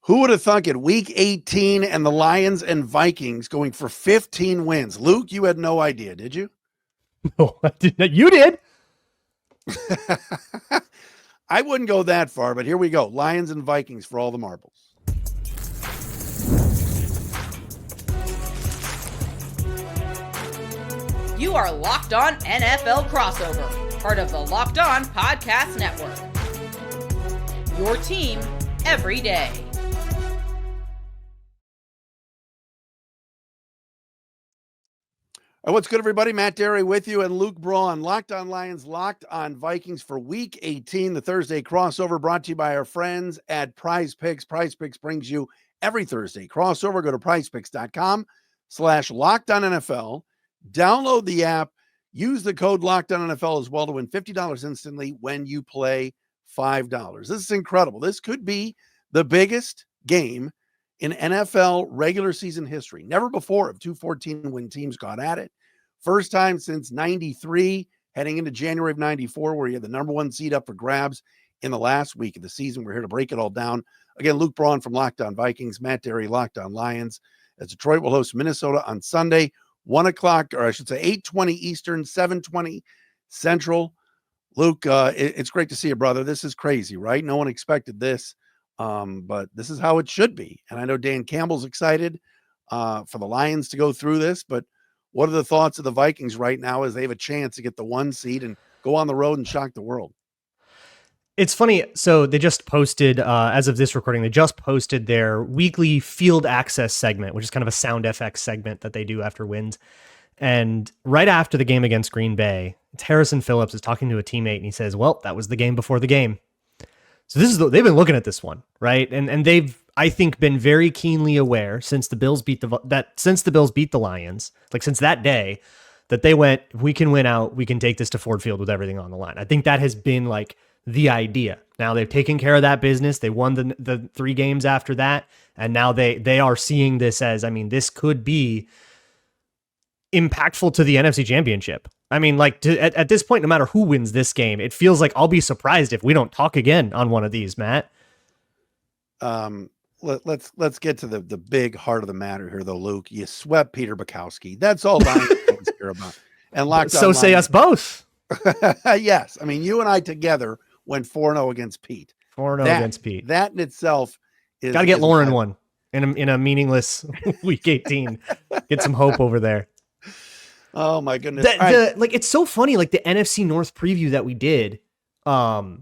Who would have thunk it? Week 18 and the Lions and Vikings going for 15 wins. Luke, you had no idea, did you? No, I did not. You did. I wouldn't go that far, but here we go. Lions and Vikings for all the marbles. You are Locked On NFL Crossover, part of the Locked On Podcast Network. Your team every day. What's good, everybody? Matt Dery with you and Luke Braun. Locked On Lions, Locked On Vikings for Week 18, the Thursday crossover, brought to you by our friends at PrizePicks. PrizePicks brings you every Thursday crossover. Go to PrizePicks.com/LockedOnNFL. Download the app. Use the code LockedOnNFL as well to win $50 instantly when you play $5. This is incredible. This could be the biggest game in NFL regular season history. Never before have two 14-win teams gone at it. First time since 93, heading into January of 94, where you had the number one seed up for grabs in the last week of the season. We're here to break it all down. Again, Luke Braun from Locked On Vikings, Matt Dery, Locked On Lions. As Detroit will host Minnesota on Sunday, 1 o'clock, or I should say 8:20 Eastern, 7:20 Central. Luke, it's great to see you, brother. This is crazy, right? No one expected this. But this is how it should be. And I know Dan Campbell's excited for the Lions to go through this, but what are the thoughts of the Vikings right now as they have a chance to get the 1 seed and go on the road and shock the world? It's funny. So they just posted, as of this recording, they just posted their weekly field access segment, which is kind of a sound FX segment that they do after wins. And right after the game against Green Bay, it's Harrison Phillips is talking to a teammate and he says, well, that was the game before the game. So this is they've been looking at this one, right? And they've, I think, been very keenly aware since the Bills beat the Lions, like since that day, that they went, if we can win out, we can take this to Ford Field with everything on the line. I think that has been like the idea. Now they've taken care of that business. They won the 3 games after that, and now they are seeing this as, I mean, this could be impactful to the NFC Championship. I mean, like at this point, no matter who wins this game, it feels like I'll be surprised if we don't talk again on one of these, Matt. Let's get to the big heart of the matter here, though, Luke. You swept Peter Bukowski. That's all Lions fans care about. And Locked On say us both. Yes, I mean you and I together went 4-0 against Pete. 4-0 against Pete. That in itself is got to get Lauren one in a meaningless week 18. Get some hope over there. Oh my goodness. Like, it's so funny, like the NFC North preview that we did. Like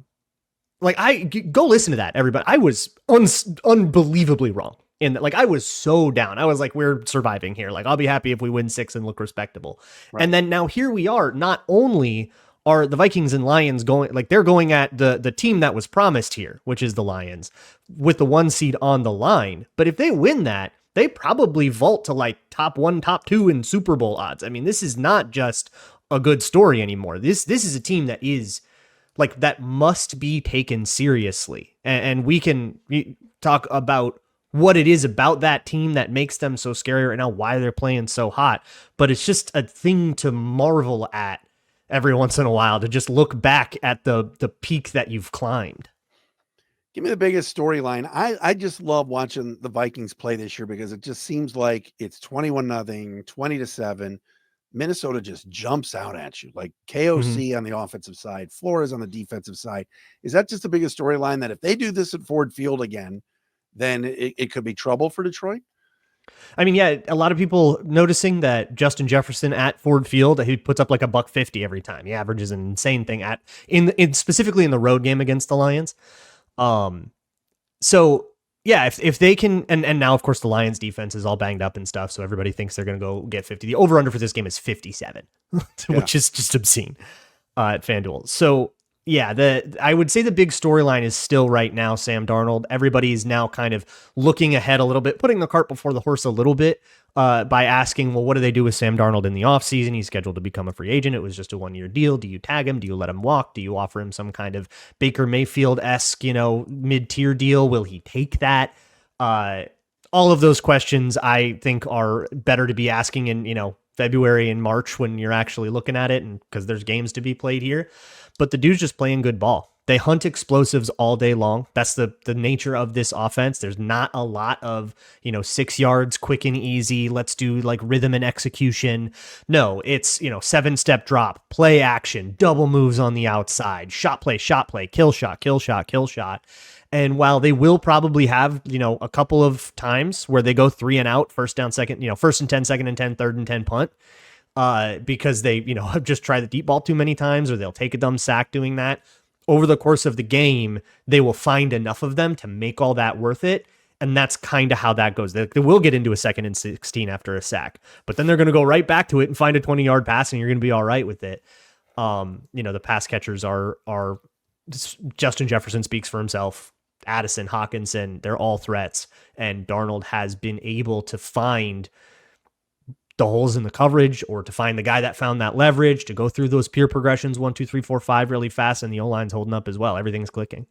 go listen to that, everybody. I was unbelievably wrong in that. Like I was so down. I was like, we're surviving here. Like I'll be happy if we win 6 and look respectable. Right. And then now here we are. Not only are the Vikings and Lions going, like they're going at the team that was promised here, which is the Lions, with the 1 seed on the line. But if they win that, they probably vault to like top 1, top 2 in Super Bowl odds. I mean, this is not just a good story anymore. This is a team that is like, that must be taken seriously. And we can talk about what it is about that team that makes them so scary right now, why they're playing so hot. But it's just a thing to marvel at every once in a while, to just look back at the peak that you've climbed. Give me the biggest storyline. I just love watching the Vikings play this year because it just seems like it's 21-0, 20-7. Minnesota just jumps out at you, like KOC on the offensive side, Flores on the defensive side. Is that just the biggest storyline, that if they do this at Ford Field again, then it could be trouble for Detroit? I mean, yeah, a lot of people noticing that Justin Jefferson at Ford Field, he puts up like $150 every time. He averages an insane thing specifically in the road game against the Lions. So yeah, if they can, and now of course the Lions defense is all banged up and stuff, so everybody thinks they're going to go get 50. The over under for this game is 57, which is just obscene at FanDuel. So yeah, I would say the big storyline is still right now Sam Darnold. Everybody's now kind of looking ahead a little bit, putting the cart before the horse a little bit, by asking, well, what do they do with Sam Darnold in the offseason? He's scheduled to become a free agent. It was just a 1-year deal. Do you tag him? Do you let him walk? Do you offer him some kind of Baker Mayfield-esque, mid-tier deal? Will he take that? All of those questions I think are better to be asking in, February and March when you're actually looking at it, and because there's games to be played here. But the dude's just playing good ball. They hunt explosives all day long. That's the nature of this offense. There's not a lot of, 6 yards, quick and easy. Let's do like rhythm and execution. No, it's, 7-step drop, play action, double moves on the outside, shot play, kill shot, kill shot, kill shot. And while they will probably have, a couple of times where they go 3 and out, first down, first and 10, second and 10, third and 10 punt, because they, have just tried the deep ball too many times, or they'll take a dumb sack doing that. Over the course of the game, they will find enough of them to make all that worth it. And that's kind of how that goes. They will get into a 2nd and 16 after a sack, but then they're going to go right back to it and find a 20-yard pass, and you're going to be all right with it. The pass catchers are Justin Jefferson speaks for himself. Addison, Hawkinson, they're all threats. And Darnold has been able to find the holes in the coverage, or to find the guy that found that leverage, to go through those peer progressions 1, 2, 3, 4, 5 really fast, and the O-line's holding up as well. Everything's clicking.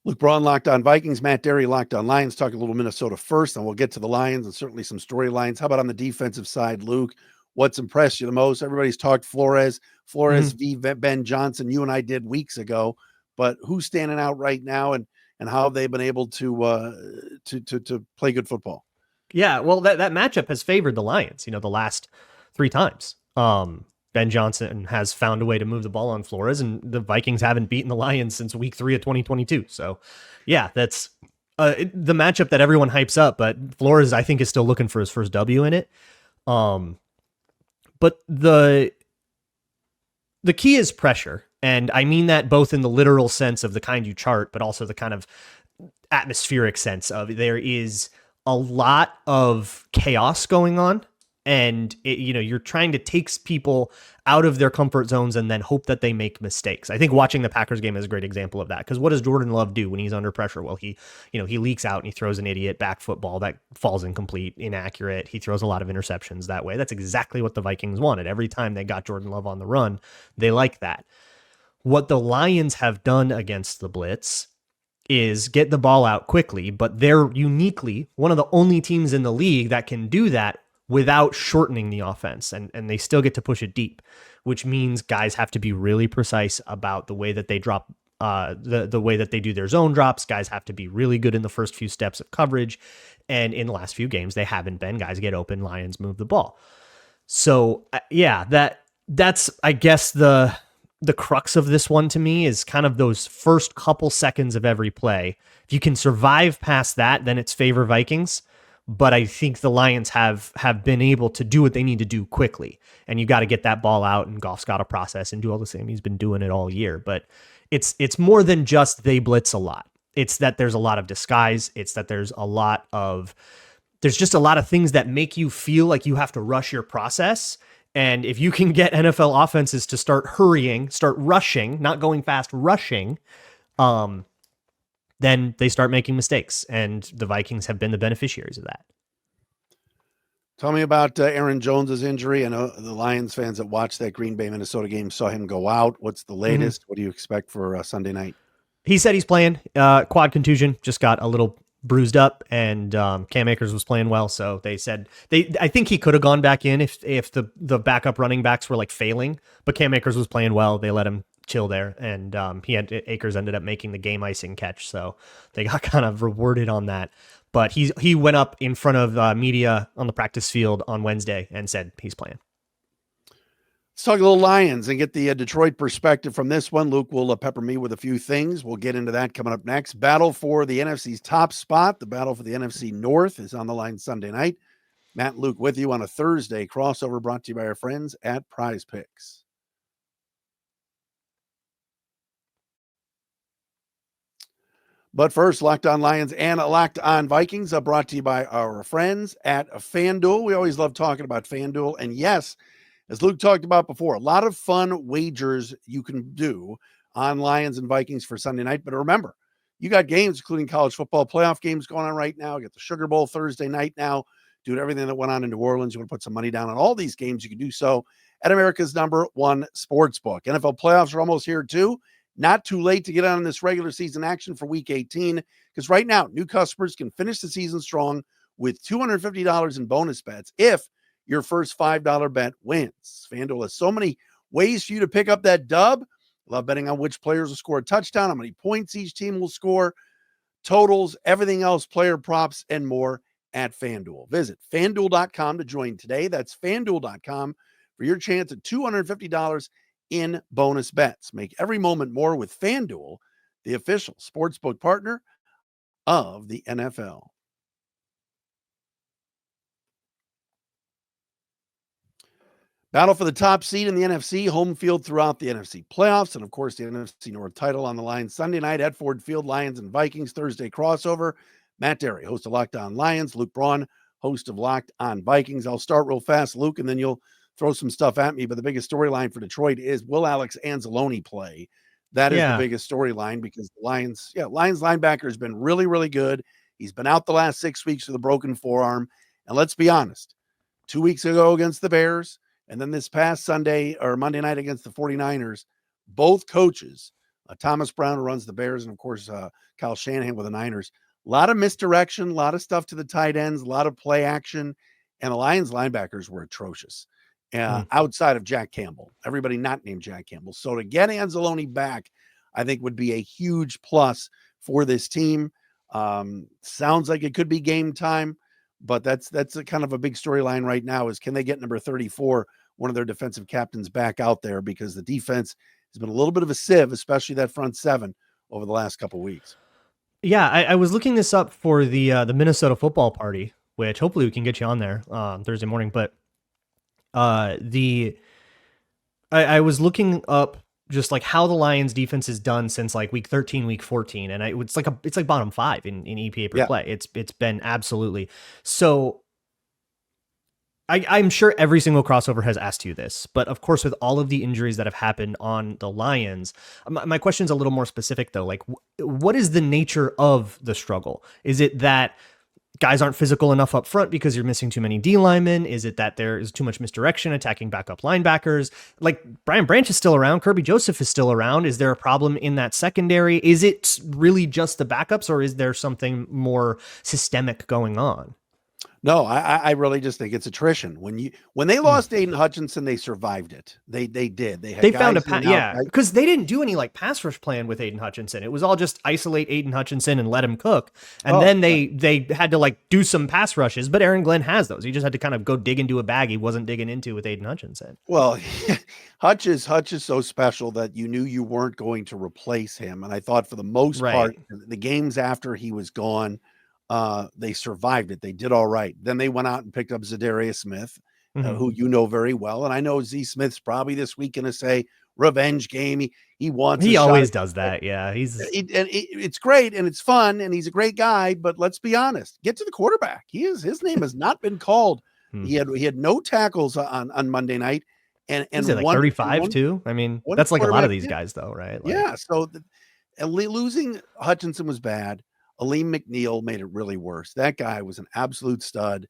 Luke Braun, Locked On Vikings. Matt Dery, Locked On Lions. Talk a little Minnesota first, and we'll get to the Lions and certainly some storylines. How about on the defensive side, Luke? What's impressed you the most? Everybody's talked Flores v. Ben Johnson. You and I did weeks ago, but who's standing out right now, and how have they been able to play good football? Yeah, well, that matchup has favored the Lions, the last 3 times. Ben Johnson has found a way to move the ball on Flores, and the Vikings haven't beaten the Lions since week 3 of 2022. So, yeah, that's the matchup that everyone hypes up, but Flores, I think, is still looking for his first W in it. But the key is pressure, and I mean that both in the literal sense of the kind you chart, but also the kind of atmospheric sense of there is a lot of chaos going on, and you're trying to take people out of their comfort zones and then hope that they make mistakes. I think watching the Packers game is a great example of that, because what does Jordan Love do when he's under pressure? Well, he leaks out and he throws an idiot back football that falls incomplete, inaccurate. He throws a lot of interceptions that way. That's exactly what the Vikings wanted. Every time they got Jordan Love on the run, they like that. What the Lions have done against the blitz is get the ball out quickly, but they're uniquely one of the only teams in the league that can do that without shortening the offense, and they still get to push it deep, which means guys have to be really precise about the way that they drop, the way that they do their zone drops. Guys have to be really good in the first few steps of coverage, and in the last few games they haven't been. Guys get open, Lions move the ball. So yeah, that's I guess the crux of this one to me is kind of those first couple seconds of every play. If you can survive past that, then it's favor Vikings. But I think the Lions have been able to do what they need to do quickly. And you got to get that ball out, and Goff's got to process and do all the same. He's been doing it all year. But it's more than just they blitz a lot. It's that there's a lot of disguise. It's that there's just a lot of things that make you feel like you have to rush your process. And if you can get NFL offenses to start hurrying, start rushing, not going fast, rushing, then they start making mistakes. And the Vikings have been the beneficiaries of that. Tell me about Aaron Jones's injury. I know the Lions fans that watched that Green Bay Minnesota game saw him go out. What's the latest? What do you expect for Sunday night? He said he's playing. Quad contusion, just got a little bruised up, and Cam Akers was playing well. So they said I think he could have gone back in if the backup running backs were like failing, but Cam Akers was playing well. They let him chill there, and Akers ended up making the game icing catch. So they got kind of rewarded on that. But he went up in front of media on the practice field on Wednesday and said he's playing. Let's talk a little Lions and get the Detroit perspective from this one. Luke will pepper me with a few things. We'll get into that coming up next. Battle for the NFC's top spot. The battle for the NFC North is on the line Sunday night. Matt and Luke with you on a Thursday crossover, brought to you by our friends at PrizePicks. But first, Locked On Lions and Locked On Vikings are brought to you by our friends at FanDuel. We always love talking about FanDuel. And yes, as Luke talked about before, a lot of fun wagers you can do on Lions and Vikings for Sunday night. But remember, you got games, including college football playoff games going on right now. You got the Sugar Bowl Thursday night now. Due to everything that went on in New Orleans, you want to put some money down on all these games, you can do so at America's #1 sportsbook. NFL playoffs are almost here too. Not too late to get on this regular season action for Week 18, because right now, new customers can finish the season strong with $250 in bonus bets if your first $5 bet wins. FanDuel has so many ways for you to pick up that dub. Love betting on which players will score a touchdown, how many points each team will score, totals, everything else, player props, and more at FanDuel. Visit FanDuel.com to join today. That's FanDuel.com for your chance at $250 in bonus bets. Make every moment more with FanDuel, the official sportsbook partner of the NFL. Battle for the top seed in the NFC, home field throughout the NFC playoffs, and of course the NFC North title on the line Sunday night at Ford Field. Lions and Vikings Thursday crossover. Matt Dery, host of Locked On Lions. Luke Braun, host of Locked On Vikings. I'll start real fast, Luke, and then you'll throw some stuff at me. But the biggest storyline for Detroit is, will Alex Anzalone play? That is the biggest storyline, because the Lions linebacker has been really, really good. He's been out the last 6 weeks with a broken forearm. And let's be honest, 2 weeks ago against the Bears, and then this past Sunday or Monday night against the 49ers, both coaches, Thomas Brown, who runs the Bears, and of course, Kyle Shanahan with the Niners, a lot of misdirection, a lot of stuff to the tight ends, a lot of play action, and the Lions linebackers were atrocious outside of Jack Campbell, everybody not named Jack Campbell. So to get Anzalone back, I think would be a huge plus for this team. Sounds like it could be game time. But that's a kind of a big storyline right now, is can they get number 34, one of their defensive captains, back out there, because the defense has been a little bit of a sieve, especially that front seven, over the last couple of weeks. Yeah, I was looking this up for the Minnesota football party, which hopefully we can get you on there Thursday morning. But I was looking up just like how the Lions defense is done since like week 13, week 14. And it's like bottom 5 in EPA per play. It's been absolutely. So I'm sure every single crossover has asked you this, but of course, with all of the injuries that have happened on the Lions, my question's a little more specific though. Like, what is the nature of the struggle? Is it that guys aren't physical enough up front because you're missing too many D linemen? Is it that there is too much misdirection attacking backup linebackers? Like, Brian Branch is still around. Kirby Joseph is still around. Is there a problem in that secondary? Is it really just the backups, or is there something more systemic going on? No, I really just think it's attrition. When they lost Aiden Hutchinson, they survived it. They did. They found because they didn't do any like pass rush plan with Aiden Hutchinson. It was all just isolate Aiden Hutchinson and let him cook. And then they had to like do some pass rushes. But Aaron Glenn has those. He just had to kind of go dig into a bag he wasn't digging into with Aiden Hutchinson. Well, Hutch is so special that you knew you weren't going to replace him. And I thought for the most part, the games after he was gone, they survived it. They did all right. Then they went out and picked up Zadarius Smith, who you know very well. And I know Z Smith's probably this week going to say revenge game. He wants. He always does that. Yeah, it's great and it's fun and he's a great guy. But let's be honest. Get to the quarterback. His name has not been called. He had no tackles on Monday night. And is it like 35 too? I mean, that's like a lot of these guys though, right? Like, yeah. So losing Hutchinson was bad. Aleem McNeil made it really worse. That guy was an absolute stud,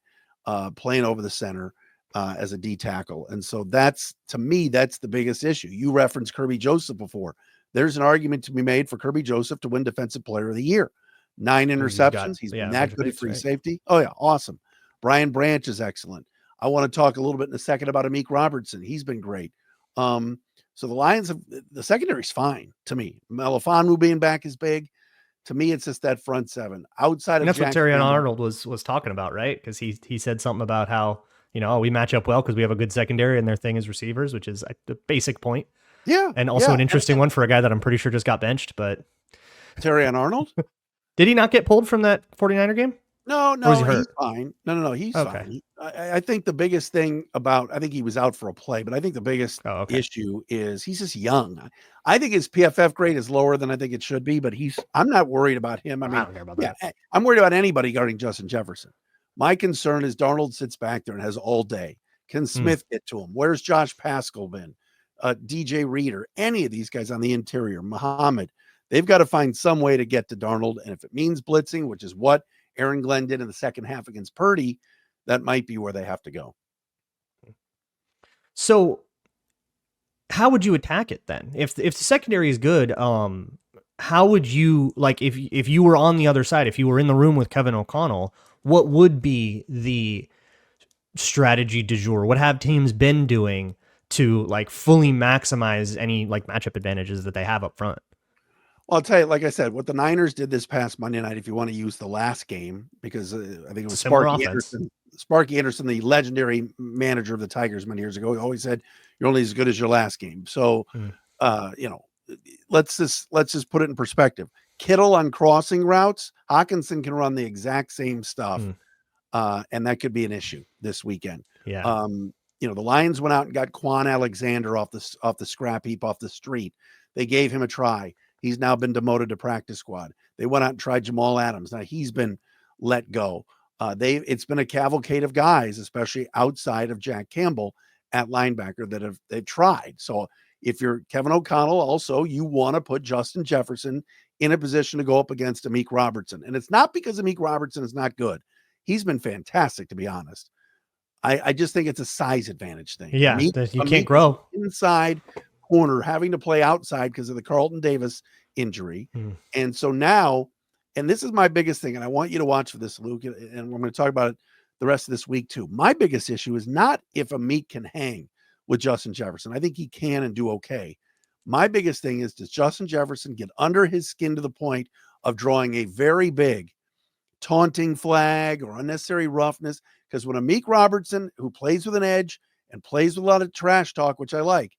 playing over the center as a D tackle. And so to me, that's the biggest issue. You referenced Kirby Joseph before. There's an argument to be made for Kirby Joseph to win Defensive Player of the Year. 9 interceptions. He's been that good at free safety. Oh, yeah. Awesome. Brian Branch is excellent. I want to talk a little bit in a second about Amik Robertson. He's been great. So the Lions the secondary's fine to me. Melifonwu being back is big. To me, it's just that front seven outside of. And that's what Terrion Arnold was talking about, right? Because he said something about how, we match up well because we have a good secondary and their thing is receivers, which is the basic point. Yeah. And also an interesting one for a guy that I'm pretty sure just got benched, but. Terrion Arnold? Did he not get pulled from that 49er game? No, he's fine. No, he's fine. I think the biggest thing I think he was out for a play, but I think the biggest issue is he's just young. I think his PFF grade is lower than I think it should be, but I'm not worried about him. I don't care about that. I'm worried about anybody guarding Justin Jefferson. My concern is Darnold sits back there and has all day. Can Smith get to him? Where's Josh Pascal been? DJ Reader, any of these guys on the interior, Muhammad, they've got to find some way to get to Darnold. And if it means blitzing, which is what Aaron Glenn did in the second half against Purdy, that might be where they have to go. So how would you attack it then? If the secondary is good, how would you, like, if you were on the other side, if you were in the room with Kevin O'Connell, what would be the strategy du jour? What have teams been doing to like fully maximize any like matchup advantages that they have up front. Well, I'll tell you, like I said, what the Niners did this past Monday night, if you want to use the last game, because I think it was Sparky Anderson, the legendary manager of the Tigers many years ago, he always said, you're only as good as your last game. So, let's just put it in perspective. Kittle on crossing routes, Hawkinson can run the exact same stuff. And that could be an issue this weekend. Yeah. The Lions went out and got Quan Alexander off the scrap heap off the street. They gave him a try. He's now been demoted to practice squad. They went out and tried Jamal Adams. Now he's been let go. It's been a cavalcade of guys, especially outside of Jack Campbell at linebacker they've tried. So if you're Kevin O'Connell, also you want to put Justin Jefferson in a position to go up against Amik Robertson. And it's not because Amik Robertson is not good. He's been fantastic, to be honest. I just think it's a size advantage thing. Yeah, you can't grow inside corner, having to play outside because of the Carlton Davis injury. And so now, and this is my biggest thing, and I want you to watch for this, Luke, and we're going to talk about it the rest of this week too. My biggest issue is not if Amik can hang with Justin Jefferson. I think he can and do okay. My biggest thing is, does Justin Jefferson get under his skin to the point of drawing a very big taunting flag or unnecessary roughness? Because when Amik Robertson, who plays with an edge and plays with a lot of trash talk, which I like,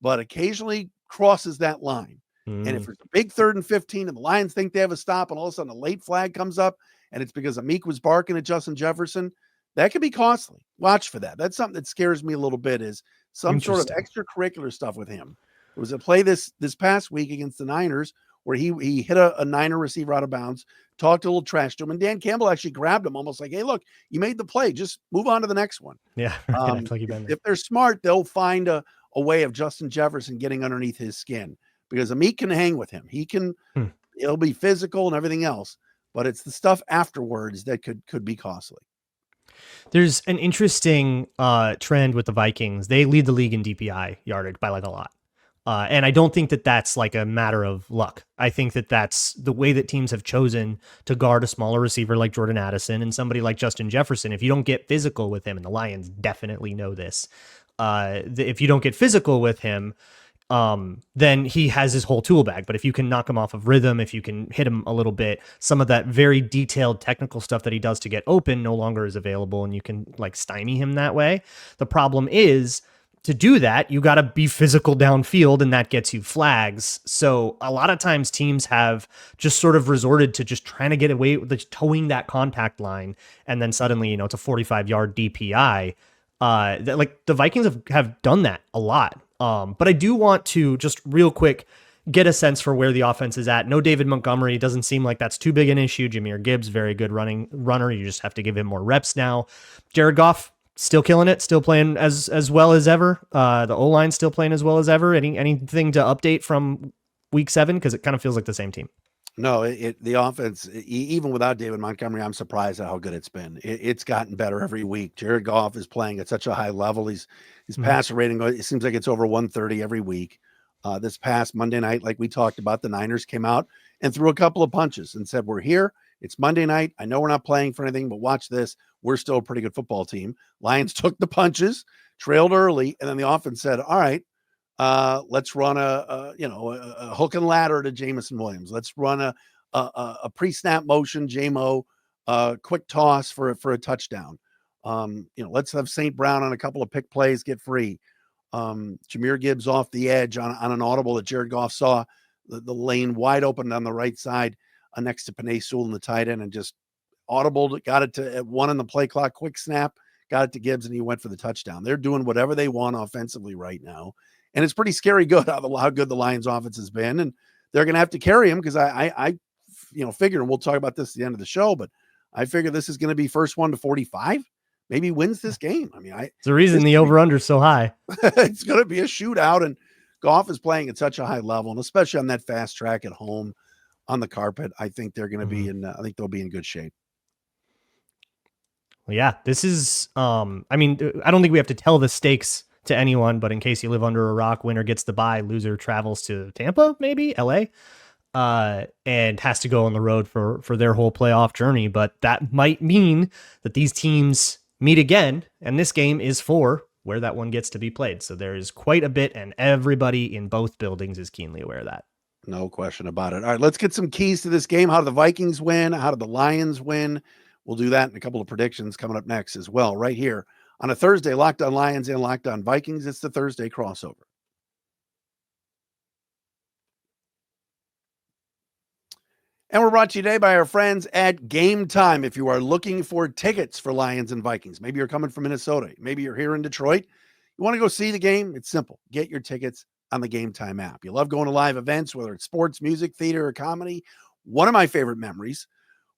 but occasionally crosses that line. And if it's a big 3rd and 15 and the Lions think they have a stop and all of a sudden a late flag comes up and it's because Amik was barking at Justin Jefferson, that could be costly. Watch for that. That's something that scares me a little bit, is some sort of extracurricular stuff with him. There was a play this past week against the Niners where he hit a Niner receiver out of bounds, talked a little trash to him, and Dan Campbell actually grabbed him almost like, hey, look, you made the play. Just move on to the next one. Yeah. If they're smart, they'll find a way of Justin Jefferson getting underneath his skin, because Amik can hang with him. He can, it'll be physical and everything else, but it's the stuff afterwards that could be costly. There's an interesting trend with the Vikings. They lead the league in DPI yardage by like a lot. And I don't think that that's like a matter of luck. I think that that's the way that teams have chosen to guard a smaller receiver like Jordan Addison and somebody like Justin Jefferson. If you don't get physical with him, and the Lions definitely know this, if you don't get physical with him, then he has his whole tool bag. But if you can knock him off of rhythm, if you can hit him a little bit, some of that very detailed technical stuff that he does to get open no longer is available, and you can like stymie him that way. The problem is, to do that, you got to be physical downfield, and that gets you flags. So a lot of times teams have just sort of resorted to just trying to get away with towing that contact line. And then suddenly, it's a 45-yard DPI. Like the Vikings have done that a lot. But I do want to just real quick get a sense for where the offense is at. No David Montgomery. Doesn't seem like that's too big an issue. Jahmyr Gibbs, very good runner. You just have to give him more reps now. Jared Goff, still killing it, still playing as well as ever. The O-line still playing as well as ever. Anything to update from week 7? Because it kind of feels like the same team. No, the offense, even without David Montgomery, I'm surprised at how good it's been. It's gotten better every week. Jared Goff is playing at such a high level. His passer rating, it seems like it's over 130 every week. This past Monday night, like we talked about, the Niners came out and threw a couple of punches and said, we're here. It's Monday night. I know we're not playing for anything, but watch this. We're still a pretty good football team. Lions took the punches, trailed early, and then the offense said, all right, let's run a hook and ladder to Jameson Williams. Let's run a pre-snap motion, JMO, quick toss for a touchdown. Let's have St. Brown on a couple of pick plays, get free. Jahmyr Gibbs off the edge on an audible that Jared Goff saw the lane wide open on the right side next to Penei Sewell in the tight end, and just audible, got it to at 1 on the play clock, quick snap, got it to Gibbs, and he went for the touchdown. They're doing whatever they want offensively right now. And it's pretty scary good how good the Lions offense has been. And they're going to have to carry him, because I figure, and we'll talk about this at the end of the show, but I figure this is going to be first one to 45. Maybe wins this game. I mean, it's the reason the over-under is so high. It's going to be a shootout, and Goff is playing at such a high level, and especially on that fast track at home on the carpet. I think they're going to be I think they'll be in good shape. Well, yeah, this is, I don't think we have to tell the stakes to anyone, but in case you live under a rock, winner gets the bye, loser travels to Tampa, maybe LA, and has to go on the road for their whole playoff journey. But that might mean that these teams meet again, and this game is for where that one gets to be played. So there is quite a bit, and everybody in both buildings is keenly aware of that. No question about it. All right, let's get some keys to this game. How did the Vikings win? How did the Lions win? We'll do that in a couple of predictions coming up next as well, right here on a Thursday, Locked On Lions and Locked On Vikings. It's the Thursday crossover. And we're brought to you today by our friends at Gametime. If you are looking for tickets for Lions and Vikings, maybe you're coming from Minnesota, maybe you're here in Detroit, you want to go see the game, it's simple. Get your tickets on the Gametime app. You love going to live events, whether it's sports, music, theater, or comedy. One of my favorite memories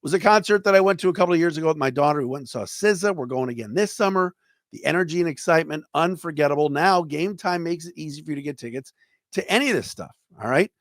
was a concert that I went to a couple of years ago with my daughter. We went and saw SZA. We're going again this summer. The energy and excitement, unforgettable. Now, Gametime makes it easy for you to get tickets to any of this stuff, all right?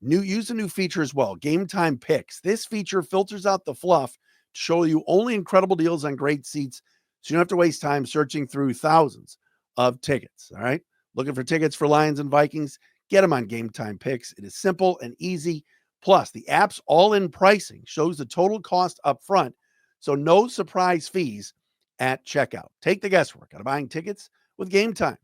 Use a new feature as well, Gametime Picks. This feature filters out the fluff to show you only incredible deals on great seats, so you don't have to waste time searching through thousands of tickets, all right? Looking for tickets for Lions and Vikings? Get them on Gametime Picks. It is simple and easy. Plus, the app's all-in pricing shows the total cost up front, so no surprise fees at checkout. Take the guesswork out of buying tickets with Gametime.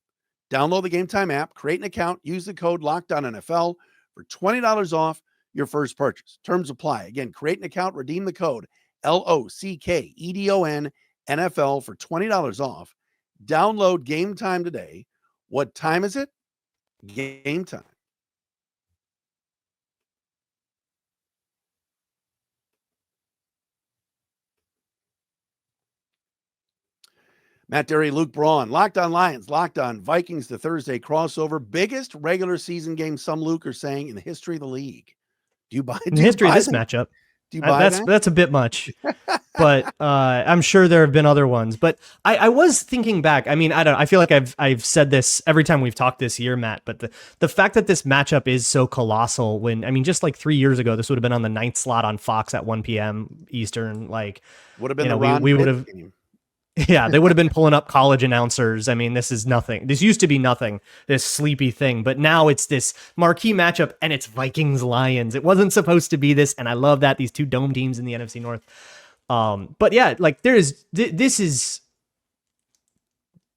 Download the Gametime app, create an account, use the code LOCKEDONNFL for $20 off your first purchase. Terms apply. Again, create an account, redeem the code LOCKEDON NFL for $20 off. Download Gametime today. What time is it? Gametime. Matt Dery, Luke Braun, Locked On Lions, Locked On Vikings, the Thursday crossover. Biggest regular season game, some Luke are saying, in the history of the league. Do you buy it? In the history of this matchup, do you buy that? That's a bit much, but I'm sure there have been other ones. But I was thinking back. I mean, I don't know. I feel like I've said this every time we've talked this year, Matt. But the fact that this matchup is so colossal, when I mean, just like 3 years ago, this would have been on the 9th slot on Fox at 1 p.m. Eastern. Like, would have been we would have. Yeah, they would have been pulling up college announcers. I mean, this is nothing. This used to be nothing, this sleepy thing. But now it's this marquee matchup, and it's Vikings-Lions. It wasn't supposed to be this, and I love that. These two dome teams in the NFC North. But yeah, like this is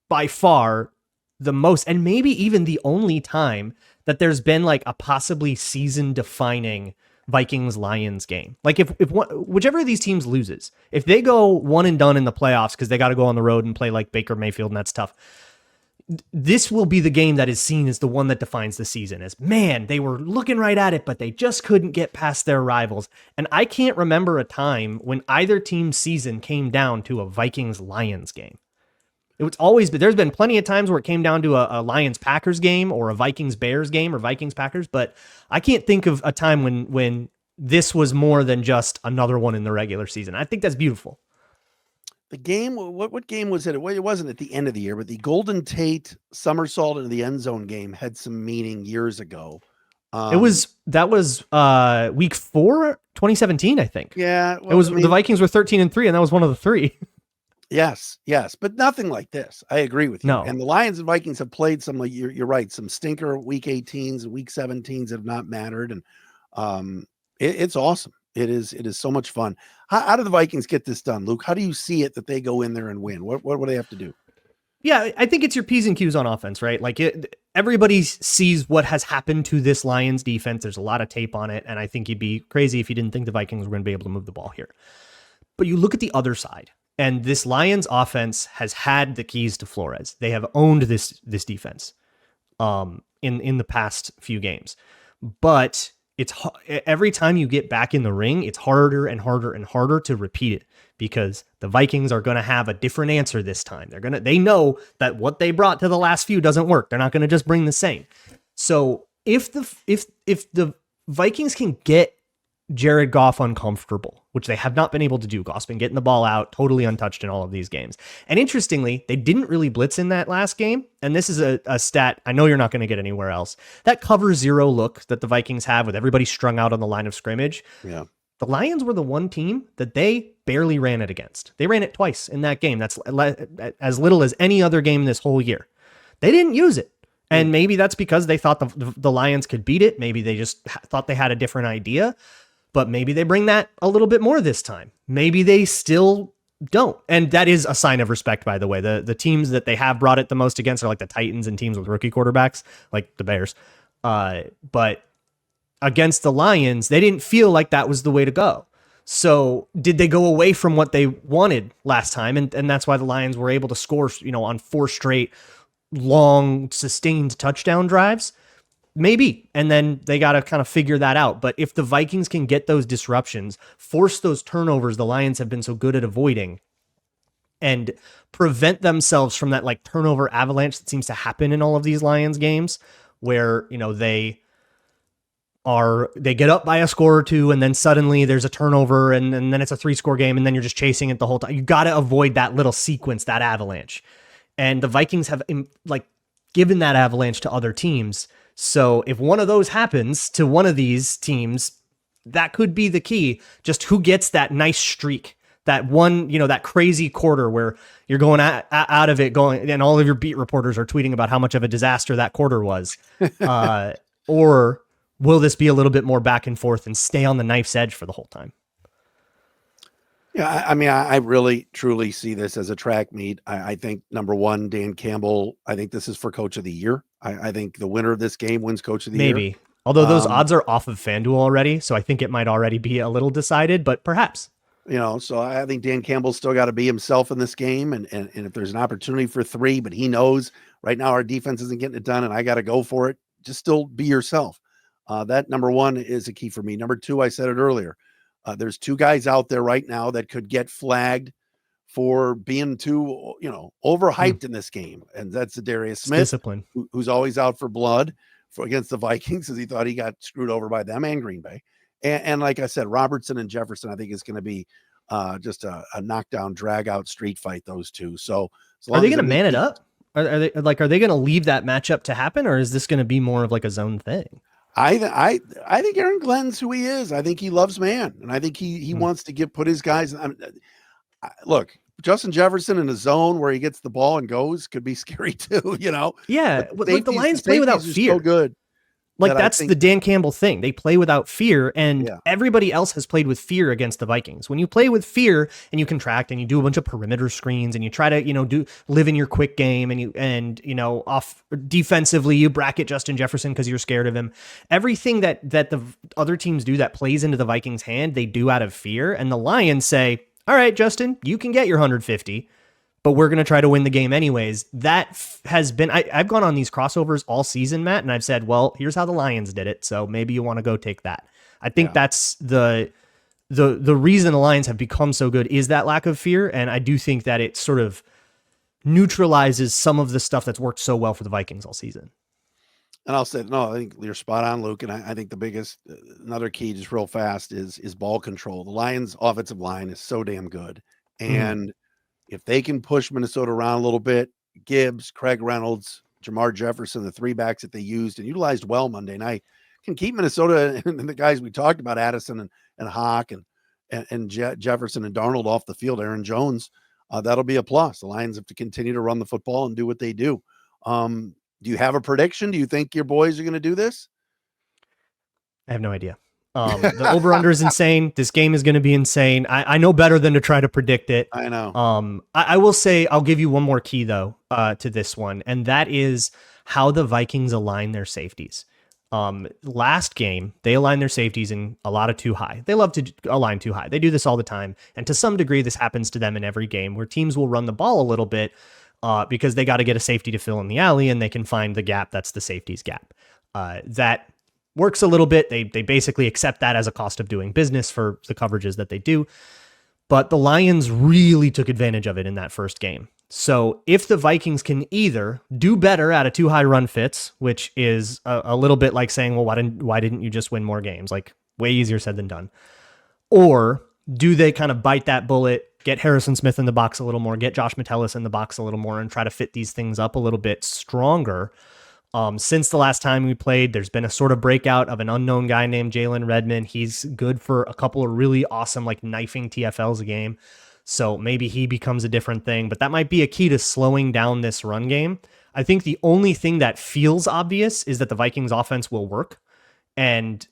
by far the most, and maybe even the only time that there's been like a possibly season-defining Vikings-Lions game. Like if whichever of these teams loses, if they go one and done in the playoffs because they got to go on the road and play like Baker Mayfield and that's tough, this will be the game that is seen as the one that defines the season. As, man, they were looking right at it, but they just couldn't get past their rivals. And I can't remember a time when either team's season came down to a Vikings-Lions game. It's always been, there's been plenty of times where it came down to a Lions-Packers game or a Vikings-Bears game or Vikings-Packers, but I can't think of a time when this was more than just another one in the regular season. I think that's beautiful. The game, what game was it? Well, it wasn't at the end of the year, but the Golden Tate somersault into the end zone game had some meaning years ago. That was week 4, 2017, I think. Yeah. Well, the Vikings were 13-3, and that was one of the 3. Yes, but nothing like this. I agree with you. No. And the Lions and Vikings have played some, like you're right, some stinker week 18s, week 17s have not mattered. And it's awesome. It is so much fun. How do the Vikings get this done, Luke? How do you see it that they go in there and win? What do they have to do? Yeah, I think it's your P's and Q's on offense, right? Like everybody sees what has happened to this Lions defense. There's a lot of tape on it. And I think you'd be crazy if you didn't think the Vikings were going to be able to move the ball here. But you look at the other side. And this Lions offense has had the keys to Flores. They have owned this defense in the past few games. But it's every time you get back in the ring, it's harder and harder and harder to repeat it because the Vikings are going to have a different answer this time. They know that what they brought to the last few doesn't work. They're not going to just bring the same. So if the Vikings can get Jared Goff uncomfortable, which they have not been able to do. Goff's been getting the ball out, totally untouched in all of these games. And interestingly, they didn't really blitz in that last game. And this is a stat I know you're not going to get anywhere else. That cover 0 look that the Vikings have with everybody strung out on the line of scrimmage. Yeah. The Lions were the one team that they barely ran it against. They ran it twice in that game. That's as little as any other game this whole year. They didn't use it. And maybe that's because they thought the Lions could beat it. Maybe they just thought they had a different idea. But maybe they bring that a little bit more this time. Maybe they still don't. And that is a sign of respect, by the way. The teams that they have brought it the most against are like the Titans and teams with rookie quarterbacks, like the Bears. But against the Lions, they didn't feel like that was the way to go. So did they go away from what they wanted last time? And that's why the Lions were able to score, on 4 straight long sustained touchdown drives. Maybe. And then they got to kind of figure that out. But if the Vikings can get those disruptions, force those turnovers the Lions have been so good at avoiding, and prevent themselves from that like turnover avalanche that seems to happen in all of these Lions games where, they get up by a score or two and then suddenly there's a turnover and then it's a 3-score game and then you're just chasing it the whole time. You got to avoid that little sequence, that avalanche. And the Vikings have given that avalanche to other teams. So if one of those happens to one of these teams, that could be the key. Just who gets that nice streak, that one, that crazy quarter where you're going out of it and all of your beat reporters are tweeting about how much of a disaster that quarter was. Or will this be a little bit more back and forth and stay on the knife's edge for the whole time? Yeah, I mean, I really, truly see this as a track meet. I think, number one, Dan Campbell, I think this is for Coach of the Year. I think the winner of this game wins Coach of the Year. Maybe. Although those odds are off of FanDuel already, so I think it might already be a little decided, but perhaps. So I think Dan Campbell's still got to be himself in this game. And if there's an opportunity for 3, but he knows right now our defense isn't getting it done and I got to go for it, just still be yourself. That, number one, is a key for me. Number 2, I said it earlier. There's 2 guys out there right now that could get flagged for being too, overhyped in this game. And that's Darius Smith, discipline, who's always out for blood against the Vikings because he thought he got screwed over by them and Green Bay. And like I said, Robertson and Jefferson, I think is going to be just a knockdown, drag out street fight, those 2. So are they going to man it up? Are they going to leave that matchup to happen, or is this going to be more of like a zone thing? I think Aaron Glenn's who he is. I think he loves man, and I think he wants to put his guys. Look, Justin Jefferson in a zone where he gets the ball and goes could be scary too. Yeah, like the Lions play without fear. So good. Like that's the Dan Campbell thing. They play without fear, and everybody else has played with fear against the Vikings. When you play with fear and you contract and you do a bunch of perimeter screens and you try to, live in your quick game and off defensively, you bracket Justin Jefferson because you're scared of him. Everything that the other teams do that plays into the Vikings' hand, they do out of fear. And the Lions say, all right, Justin, you can get your 150. But we're going to try to win the game anyways. That has been, I've gone on these crossovers all season, Matt, and I've said, well, here's how the Lions did it. So maybe you want to go take that. I think that's the reason the Lions have become so good is that lack of fear. And I do think that it sort of neutralizes some of the stuff that's worked so well for the Vikings all season. And I'll say, no, I think you're spot on, Luke. And I think the biggest, another key just real fast is ball control. The Lions offensive line is so damn good. And if they can push Minnesota around a little bit, Gibbs, Craig Reynolds, Jamar Jefferson, the 3 backs that they used and utilized well Monday night, can keep Minnesota and the guys we talked about, Addison and Hawk and Jefferson and Darnold off the field, Aaron Jones, that'll be a plus. The Lions have to continue to run the football and do what they do. Do you have a prediction? Do you think your boys are going to do this? I have no idea. The over-under is insane. This game is going to be insane. I know better than to try to predict it. I know. I will say, I'll give you one more key though, to this one. And that is how the Vikings align their safeties. Last game, they aligned their safeties in a lot of too high. They love to align too high. They do this all the time. And to some degree, this happens to them in every game where teams will run the ball a little bit because they got to get a safety to fill in the alley and they can find the gap. That's the safety's gap. That works a little bit. They basically accept that as a cost of doing business for the coverages that they do. But the Lions really took advantage of it in that first game. So if the Vikings can either do better out of 2 high run fits, which is a little bit like saying, well, why didn't you just win more games? Like way easier said than done. Or do they kind of bite that bullet, get Harrison Smith in the box a little more, get Josh Metellus in the box a little more and try to fit these things up a little bit stronger? Since the last time we played, there's been a sort of breakout of an unknown guy named Jalen Redmond. He's good for a couple of really awesome, like knifing TFLs a game. So maybe he becomes a different thing, but that might be a key to slowing down this run game. I think the only thing that feels obvious is that the Vikings offense will work and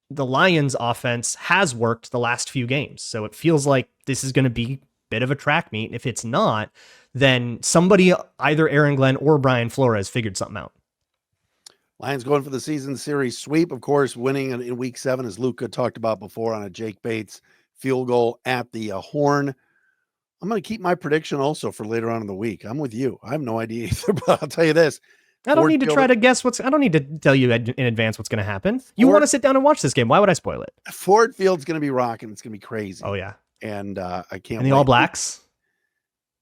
the Lions offense has worked the last few games. So it feels like this is going to be bit of a track meet. If it's not, then somebody, either Aaron Glenn or Brian Flores, figured something out. Lions going for the season series sweep, of course, winning in week 7, as Luca talked about before, on a Jake Bates field goal at the Horn. I'm going to keep my prediction also for later on in the week. I'm with you. I have no idea either, but I'll tell you this. I don't need to try to guess I don't need to tell you in advance what's going to happen. You want to sit down and watch this game. Why would I spoil it? Ford Field's going to be rocking. It's going to be crazy. Oh, yeah. And I can't And the All Blacks?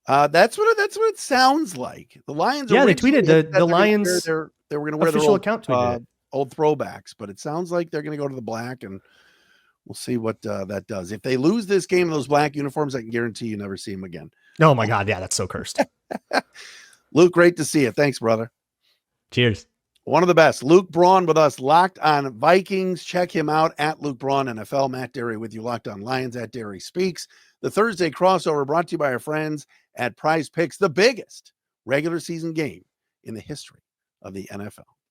That's what it sounds like. The Lions. Yeah, they tweeted the Lions. They were going to wear official their account tweeted old throwbacks, but it sounds like they're going to go to the black, and we'll see what that does. If they lose this game in those black uniforms, I can guarantee you never see them again. Oh my God, yeah, that's so cursed. Luke, great to see you. Thanks, brother. Cheers. One of the best. Luke Braun with us, Locked on Vikings. Check him out at Luke Braun NFL. Matt Dery with you, Locked on Lions at Dery Speaks. The Thursday crossover brought to you by our friends at PrizePicks, the biggest regular season game in the history of the NFL.